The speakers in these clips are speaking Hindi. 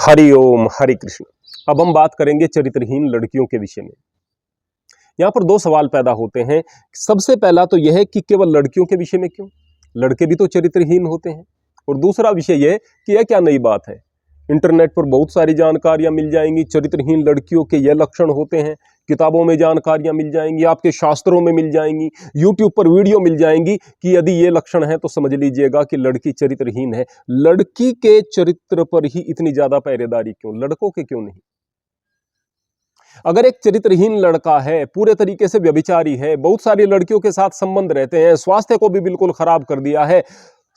हरि ओम हरि कृष्ण। अब हम बात करेंगे चरित्रहीन लड़कियों के विषय में। यहां पर दो सवाल पैदा होते हैं। सबसे पहला तो यह है कि केवल लड़कियों के विषय में क्यों, लड़के भी तो चरित्रहीन होते हैं। और दूसरा विषय यह कि यह क्या नई बात है। इंटरनेट पर बहुत सारी जानकारियां मिल जाएंगी, चरित्रहीन लड़कियों के यह लक्षण होते हैं, किताबों में जानकारियां मिल जाएंगी, आपके शास्त्रों में मिल जाएंगी, यूट्यूब पर वीडियो मिल जाएंगी कि यदि ये लक्षण है तो समझ लीजिएगा कि लड़की चरित्रहीन है। लड़की के चरित्र पर ही इतनी ज्यादा पहरेदारी क्यों, लड़कों के क्यों नहीं? अगर एक चरित्रहीन लड़का है, पूरे तरीके से व्यभिचारी है, बहुत सारी लड़कियों के साथ संबंध रहते हैं, स्वास्थ्य को भी बिल्कुल खराब कर दिया है,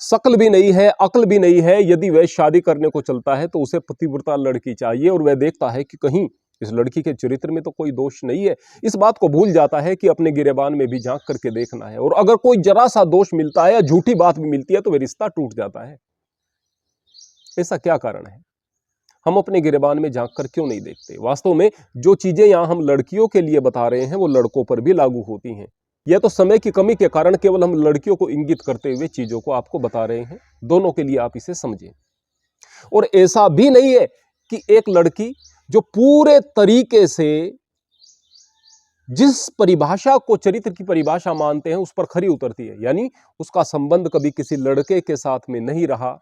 शकल भी नहीं है, अक्ल भी नहीं है, यदि वह शादी करने को चलता है तो उसे पतिव्रता लड़की चाहिए और वह देखता है कि कहीं इस लड़की के चरित्र में तो कोई दोष नहीं है, इस बात को भूल जाता है कि अपने गिरेबान में भी झांक करके देखना है। और अगर कोई जरा सा दोष मिलता है या झूठी बात भी मिलती है तो वह रिश्ता टूट जाता है। ऐसा क्या कारण है? हम अपने गिरेबान में झांक कर क्यों नहीं देखते? वास्तव में जो चीजें यहां हम लड़कियों के लिए बता रहे हैं वो लड़कों पर भी लागू होती हैं। यह तो समय की कमी के कारण केवल हम लड़कियों को इंगित करते हुए चीजों को आपको बता रहे हैं, दोनों के लिए आप इसे समझें। और ऐसा भी नहीं है कि एक लड़की जो पूरे तरीके से जिस परिभाषा को चरित्र की परिभाषा मानते हैं उस पर खरी उतरती है, यानी उसका संबंध कभी किसी लड़के के साथ में नहीं रहा,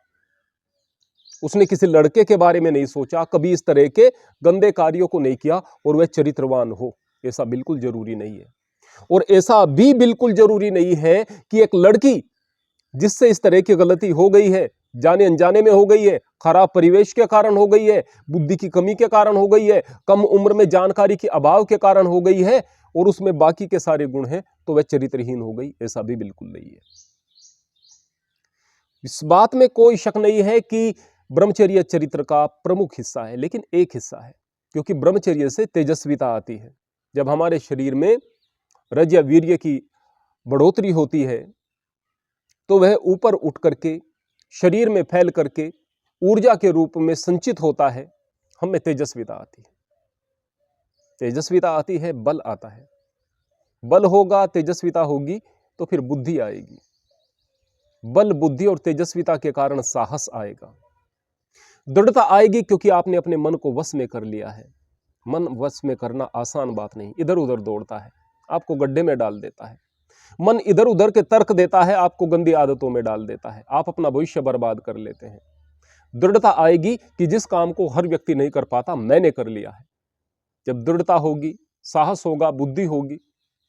उसने किसी लड़के के बारे में नहीं सोचा, कभी इस तरह के गंदे कार्यों को नहीं किया और वह चरित्रवान हो, ऐसा बिल्कुल जरूरी नहीं है। और ऐसा भी बिल्कुल जरूरी नहीं है कि एक लड़की जिससे इस तरह की गलती हो गई है, जाने अनजाने में हो गई है, खराब परिवेश के कारण हो गई है, बुद्धि की कमी के कारण हो गई है, कम उम्र में जानकारी के अभाव के कारण हो गई है और उसमें बाकी के सारे गुण हैं तो वह चरित्रहीन हो गई, ऐसा भी बिल्कुल नहीं है। इस बात में कोई शक नहीं है कि ब्रह्मचर्य चरित्र का प्रमुख हिस्सा है, लेकिन एक हिस्सा है, क्योंकि ब्रह्मचर्य से तेजस्विता आती है। जब हमारे शरीर में रज या वीर्य की बढ़ोतरी होती है तो वह ऊपर उठ करके शरीर में फैल करके ऊर्जा के रूप में संचित होता है, हमें तेजस्विता आती है। तेजस्विता आती है, बल आता है, बल होगा, तेजस्विता होगी तो फिर बुद्धि आएगी, बल बुद्धि और तेजस्विता के कारण साहस आएगा, दृढ़ता आएगी, क्योंकि आपने अपने मन को वश में कर लिया है। मन वश में करना आसान बात नहीं, इधर उधर दौड़ता है, आपको गड्ढे में डाल देता है। मन इधर उधर के तर्क देता है, आपको गंदी आदतों में डाल देता है, आप अपना भविष्य बर्बाद कर लेते हैं। दृढ़ता आएगी कि जिस काम को हर व्यक्ति नहीं कर पाता मैंने कर लिया है। जब दृढ़ता होगी, साहस होगा, बुद्धि होगी,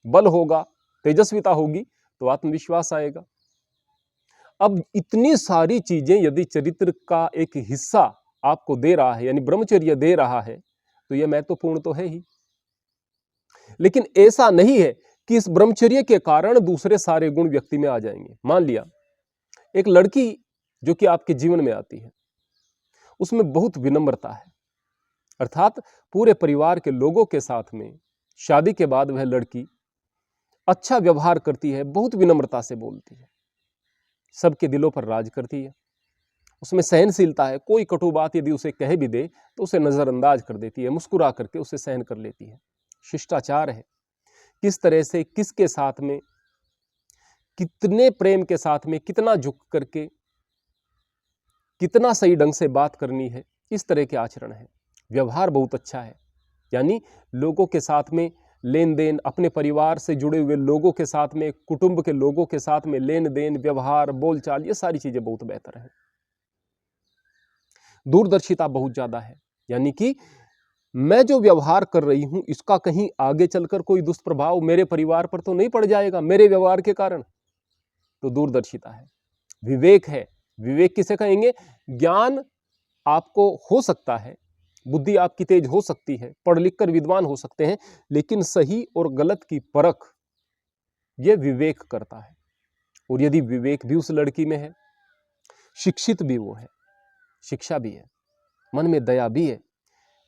बल होगा, तेजस्विता होगी तो आत्मविश्वास आएगा। अब इतनी सारी चीजें यदि चरित्र का एक हिस्सा आपको दे रहा है, यानी ब्रह्मचर्य दे रहा है, तो यह महत्वपूर्ण तो है ही। लेकिन ऐसा नहीं है कि इस ब्रह्मचर्य के कारण दूसरे सारे गुण व्यक्ति में आ जाएंगे। मान लिया एक लड़की जो कि आपके जीवन में आती है, उसमें बहुत विनम्रता है, अर्थात पूरे परिवार के लोगों के साथ में शादी के बाद वह लड़की अच्छा व्यवहार करती है, बहुत विनम्रता से बोलती है, सबके दिलों पर राज करती है, उसमें सहनशीलता है, कोई कटु बात यदि उसे कह भी दे तो उसे नजरअंदाज कर देती है, मुस्कुरा करके उसे सहन कर लेती है। शिष्टाचार है, किस तरह से किसके साथ में कितने प्रेम के साथ में कितना झुक करके कितना सही ढंग से बात करनी है, इस तरह के आचरण है। व्यवहार बहुत अच्छा है, यानी लोगों के साथ में लेन देन, अपने परिवार से जुड़े हुए लोगों के साथ में, कुटुंब के लोगों के साथ में लेन देन, व्यवहार, बोलचाल, ये सारी चीजें बहुत बेहतर है। दूरदर्शिता बहुत ज्यादा है, यानी कि मैं जो व्यवहार कर रही हूं इसका कहीं आगे चलकर कोई दुष्प्रभाव मेरे परिवार पर तो नहीं पड़ जाएगा मेरे व्यवहार के कारण, तो दूरदर्शिता है। विवेक है, विवेक किसे कहेंगे? ज्ञान आपको हो सकता है, बुद्धि आपकी तेज हो सकती है, पढ़ लिख कर विद्वान हो सकते हैं, लेकिन सही और गलत की परख यह विवेक करता है। और यदि विवेक भी उस लड़की में है, शिक्षित भी वो है, शिक्षा भी है, मन में दया भी है,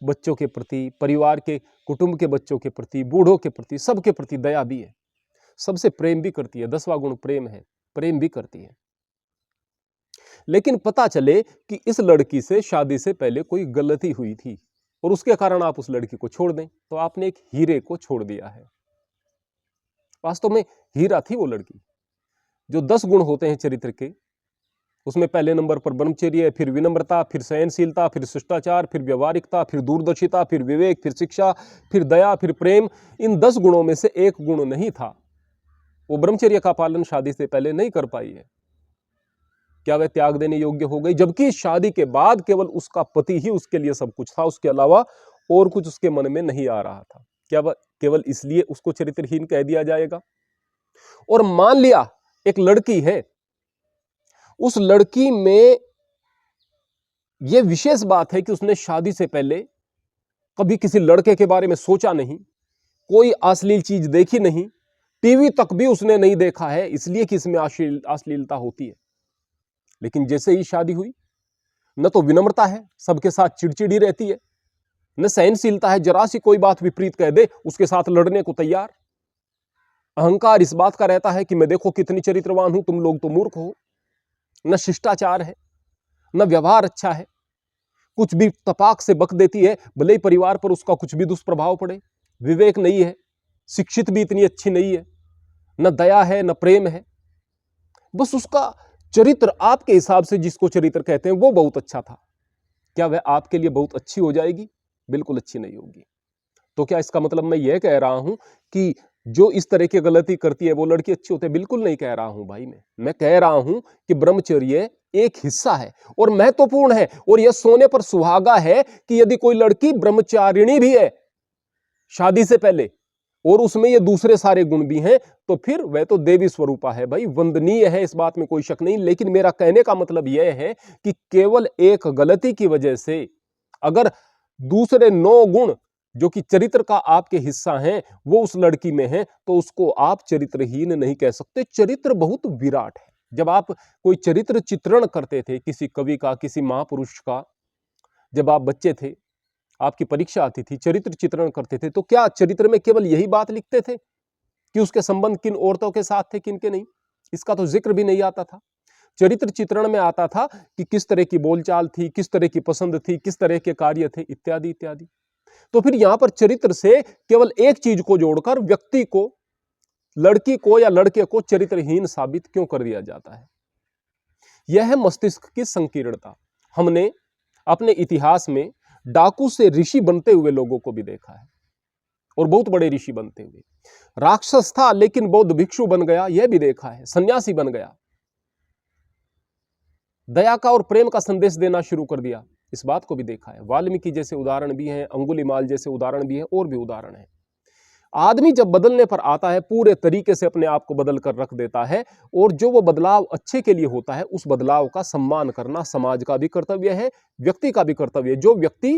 बच्चों के प्रति, परिवार के, कुटुंब के बच्चों के प्रति, बूढ़ों के प्रति, सबके प्रति दया भी है, सबसे प्रेम भी करती है, 10वां गुण प्रेम है, प्रेम भी करती है। लेकिन पता चले कि इस लड़की से शादी से पहले कोई गलती हुई थी और उसके कारण आप उस लड़की को छोड़ दें, तो आपने एक हीरे को छोड़ दिया है। वास्तव में हीरा थी वो लड़की। जो 10 गुण होते हैं चरित्र के, उसमें पहले नंबर पर ब्रह्मचर्य, फिर विनम्रता, फिर सहनशीलता, फिर शिष्टाचार, फिर व्यवहारिकता, फिर दूरदर्शिता, फिर विवेक, फिर शिक्षा, फिर दया, फिर प्रेम। इन 10 गुणों में से एक गुण नहीं था, वो ब्रह्मचर्य का पालन शादी से पहले नहीं कर पाई है। क्या वह त्याग देने योग्य हो गई? जबकि शादी के बाद केवल उसका पति ही उसके लिए सब कुछ था, उसके अलावा और कुछ उसके मन में नहीं आ रहा था। क्या वह केवल इसलिए उसको चरित्रहीन कह दिया जाएगा? और मान लिया एक लड़की है, उस लड़की में यह विशेष बात है कि उसने शादी से पहले कभी किसी लड़के के बारे में सोचा नहीं, कोई अश्लील चीज देखी नहीं, टीवी तक भी उसने नहीं देखा है, इसलिए कि इसमें अश्लीलता होती है। लेकिन जैसे ही शादी हुई, न तो विनम्रता है, सबके साथ चिड़चिड़ी रहती है, न सहनशीलता है, जरा सी कोई बात विपरीत कह दे उसके साथ लड़ने को तैयार। अहंकार इस बात का रहता है कि मैं देखो कितनी चरित्रवान हूं, तुम लोग तो मूर्ख हो। न शिष्टाचार है, न व्यवहार अच्छा है, कुछ भी तपाक से बक देती है, भले ही परिवार पर उसका कुछ भी दुष्प्रभाव पड़े। विवेक नहीं है, शिक्षित भी इतनी अच्छी नहीं है, न दया है न प्रेम है। बस उसका चरित्र आपके हिसाब से जिसको चरित्र कहते हैं वो बहुत अच्छा था। क्या वह आपके लिए बहुत अच्छी हो जाएगी? बिल्कुल अच्छी नहीं होगी। तो क्या इसका मतलब मैं यह कह रहा हूं कि जो इस तरह की गलती करती है वो लड़की अच्छी होती है? बिल्कुल नहीं कह रहा हूं भाई। मैं कह रहा हूं कि ब्रह्मचर्य एक हिस्सा है और महत्वपूर्ण है, और यह सोने पर सुहागा है कि यदि कोई लड़की ब्रह्मचारिणी भी है शादी से पहले और उसमें ये दूसरे सारे गुण भी हैं, तो फिर वह तो देवी स्वरूपा है भाई, वंदनीय है, इस बात में कोई शक नहीं। लेकिन मेरा कहने का मतलब यह है कि केवल एक गलती की वजह से अगर दूसरे 9 गुण जो कि चरित्र का आपके हिस्सा हैं वो उस लड़की में है, तो उसको आप चरित्रहीन नहीं कह सकते। चरित्र बहुत विराट है। जब आप कोई चरित्र चित्रण करते थे किसी कवि का, किसी महापुरुष का, जब आप बच्चे थे, आपकी परीक्षा आती थी, चरित्र चित्रण करते थे, तो क्या चरित्र में केवल यही बात लिखते थे कि उसके संबंध किन औरतों के साथ थे, किन के नहीं? इसका तो जिक्र भी नहीं आता था। चरित्र चित्रण में आता था कि किस तरह की बोलचाल थी, किस तरह की पसंद थी, किस तरह के कार्य थे, इत्यादि इत्यादि। तो फिर यहां पर चरित्र से केवल एक चीज को जोड़कर व्यक्ति को, लड़की को या लड़के को चरित्रहीन साबित क्यों कर दिया जाता है? यह है मस्तिष्क की संकीर्णता। हमने अपने इतिहास में डाकू से ऋषि बनते हुए लोगों को भी देखा है, और बहुत बड़े ऋषि बनते हुए। राक्षस था लेकिन बौद्ध भिक्षु बन गया, यह भी देखा है, सन्यासी बन गया, दया का और प्रेम का संदेश देना शुरू कर दिया, इस बात को भी देखा है। वाल्मीकि जैसे उदाहरण भी हैं, अंगुलीमाल जैसे उदाहरण भी हैं, और भी उदाहरण हैं। आदमी जब बदलने पर आता है पूरे तरीके से अपने आप को बदल कर रख देता है, और जो वो बदलाव अच्छे के लिए होता है उस बदलाव का सम्मान करना समाज का भी कर्तव्य है, व्यक्ति का भी कर्तव्य है। जो व्यक्ति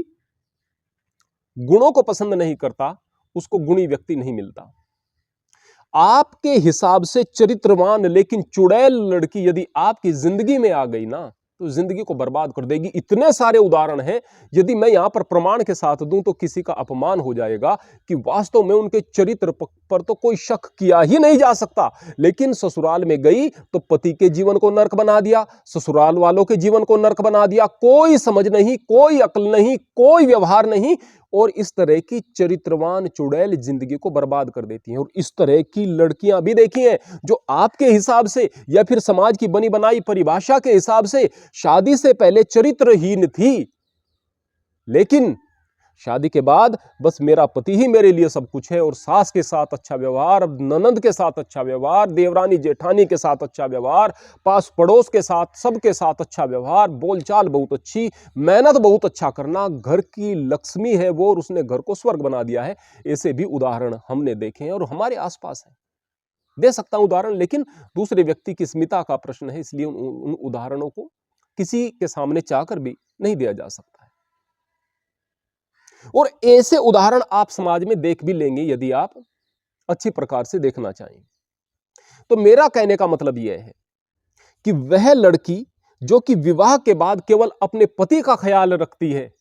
गुणों को पसंद नहीं करता उसको गुणी व्यक्ति नहीं मिलता। आपके हिसाब से चरित्रवान लेकिन चुड़ैल लड़की यदि आपकी जिंदगी में आ गई ना, तो जिंदगी को बर्बाद कर देगी। इतने सारे उदाहरण हैं, यदि मैं यहां पर प्रमाण के साथ दूं तो किसी का अपमान हो जाएगा कि वास्तव में उनके चरित्र पर तो कोई शक किया ही नहीं जा सकता। लेकिन ससुराल में गई तो पति के जीवन को नर्क बना दिया, ससुराल वालों के जीवन को नर्क बना दिया, कोई समझ नहीं, कोई अक्ल नहीं, कोई व्यवहार नहीं, और इस तरह की चरित्रवान चुड़ैल जिंदगी को बर्बाद कर देती हैं। और इस तरह की लड़कियां भी देखी हैं जो आपके हिसाब से या फिर समाज की बनी बनाई परिभाषा के हिसाब से शादी से पहले चरित्रहीन थी, लेकिन शादी के बाद बस मेरा पति ही मेरे लिए सब कुछ है, और सास के साथ अच्छा व्यवहार, ननंद के साथ अच्छा व्यवहार, देवरानी जेठानी के साथ अच्छा व्यवहार, पास पड़ोस के साथ, सबके साथ अच्छा व्यवहार, बोलचाल बहुत अच्छी, मेहनत बहुत अच्छा करना, घर की लक्ष्मी है वो और उसने घर को स्वर्ग बना दिया है। ऐसे भी उदाहरण हमने देखे हैं और हमारे आसपास है। दे सकता हूं उदाहरण, लेकिन दूसरे व्यक्ति की स्मिता का प्रश्न है, इसलिए उन उदाहरणों को किसी के सामने चाहकर भी नहीं दिया जा सकता है। और ऐसे उदाहरण आप समाज में देख भी लेंगे यदि आप अच्छी प्रकार से देखना चाहें। तो मेरा कहने का मतलब यह है कि वह लड़की जो कि विवाह के बाद केवल अपने पति का ख्याल रखती है,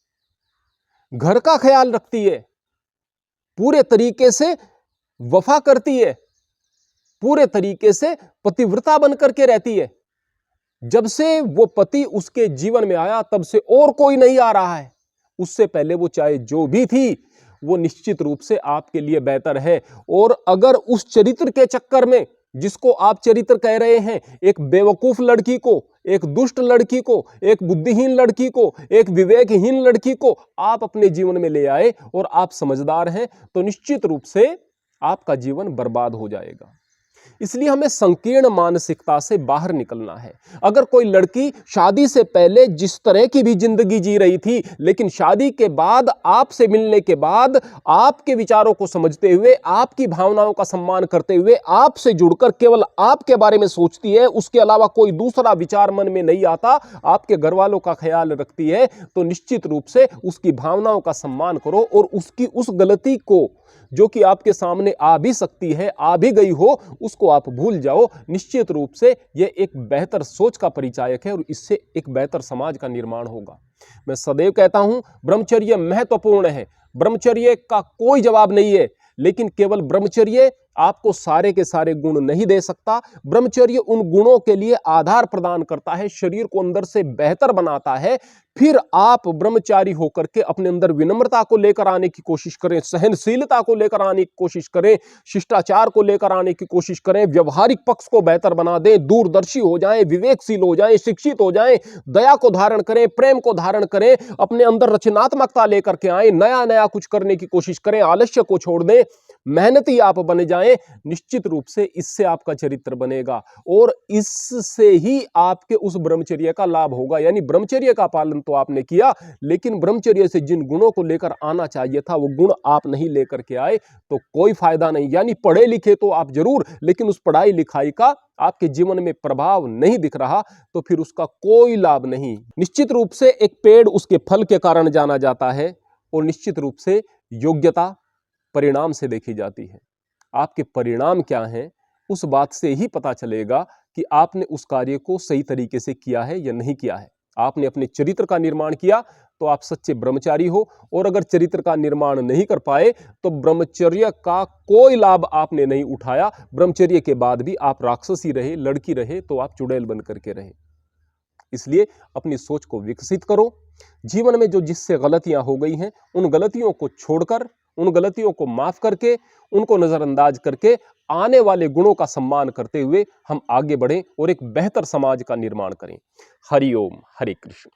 घर का ख्याल रखती है, पूरे तरीके से वफा करती है, पूरे तरीके से पतिव्रता बनकर के रहती है, जब से वो पति उसके जीवन में आया तब से और कोई नहीं आ रहा है, उससे पहले वो चाहे जो भी थी वो निश्चित रूप से आपके लिए बेहतर है। और अगर उस चरित्र के चक्कर में, जिसको आप चरित्र कह रहे हैं, एक बेवकूफ लड़की को, एक दुष्ट लड़की को, एक बुद्धिहीन लड़की को, एक विवेकहीन लड़की को आप अपने जीवन में ले आए और आप समझदार हैं, तो निश्चित रूप से आपका जीवन बर्बाद हो जाएगा। इसलिए हमें संकीर्ण मानसिकता से बाहर निकलना है। अगर कोई लड़की शादी से पहले जिस तरह की भी जिंदगी जी रही थी, लेकिन शादी के बाद आपसे मिलने के बाद आपके विचारों को समझते हुए, आपकी भावनाओं का सम्मान करते हुए, आपसे जुड़कर केवल आपके बारे में सोचती है, उसके अलावा कोई दूसरा विचार मन में नहीं आता, आपके घर वालों का ख्याल रखती है, तो निश्चित रूप से उसकी भावनाओं का सम्मान करो और उसकी उस गलती को, जो कि आपके सामने आ भी सकती है, आ भी गई हो, उसको आप भूल जाओ। निश्चित रूप से यह एक बेहतर सोच का परिचायक है और इससे एक बेहतर समाज का निर्माण होगा। मैं सदैव कहता हूं, ब्रह्मचर्य महत्वपूर्ण है। ब्रह्मचर्य का कोई जवाब नहीं है, लेकिन केवल ब्रह्मचर्य आपको सारे के सारे गुण नहीं दे सकता। ब्रह्मचर्य उन गुणों के लिए आधार प्रदान करता है, शरीर को अंदर से बेहतर बनाता है। फिर आप ब्रह्मचारी होकर के अपने अंदर विनम्रता को लेकर आने की कोशिश करें, सहनशीलता को लेकर आने की कोशिश करें, शिष्टाचार को लेकर आने की कोशिश करें, व्यवहारिक पक्ष को बेहतर बना दें, दूरदर्शी हो जाएं, विवेकशील हो जाएं, शिक्षित हो जाएं, दया को धारण करें, प्रेम को धारण करें, अपने अंदर रचनात्मकता लेकर के आए, नया नया कुछ करने की कोशिश करें, आलस्य को छोड़ दें, मेहनती आप बन जाएं। निश्चित रूप से इससे आपका चरित्र बनेगा और इससे ही आपके उस ब्रह्मचर्य का लाभ होगा। यानी ब्रह्मचर्य का पालन तो आपने किया, लेकिन ब्रह्मचर्य से जिन गुणों को लेकर आना चाहिए था, वो गुण आप नहीं लेकर के आए, तो कोई फायदा नहीं। यानी पढ़े लिखे तो आप जरूर, लेकिन उस पढ़ाई लिखाई का आपके जीवन में प्रभाव नहीं दिख रहा, तो फिर उसका कोई लाभ नहीं। निश्चित रूप से एक पेड़ उसके फल के कारण जाना जाता है और निश्चित रूप से योग्यता परिणाम से देखी जाती है। आपके परिणाम क्या हैं, उस बात से ही पता चलेगा कि आपने उस कार्य को सही तरीके से किया है या नहीं किया है। आपने अपने चरित्र का निर्माण किया तो आप सच्चे ब्रह्मचारी हो, और अगर चरित्र का निर्माण नहीं कर पाए तो ब्रह्मचर्य का कोई लाभ आपने नहीं उठाया। ब्रह्मचर्य के बाद भी आप राक्षसी रहे, लड़की रहे, तो आप चुड़ैल बन करके रहे। इसलिए अपनी सोच को विकसित करो। जीवन में जो जिससे गलतियां हो गई हैं, उन गलतियों को छोड़कर, उन गलतियों को माफ करके, उनको नजरअंदाज करके, आने वाले गुणों का सम्मान करते हुए हम आगे बढ़ें और एक बेहतर समाज का निर्माण करें। हरि ओम, हरे कृष्ण।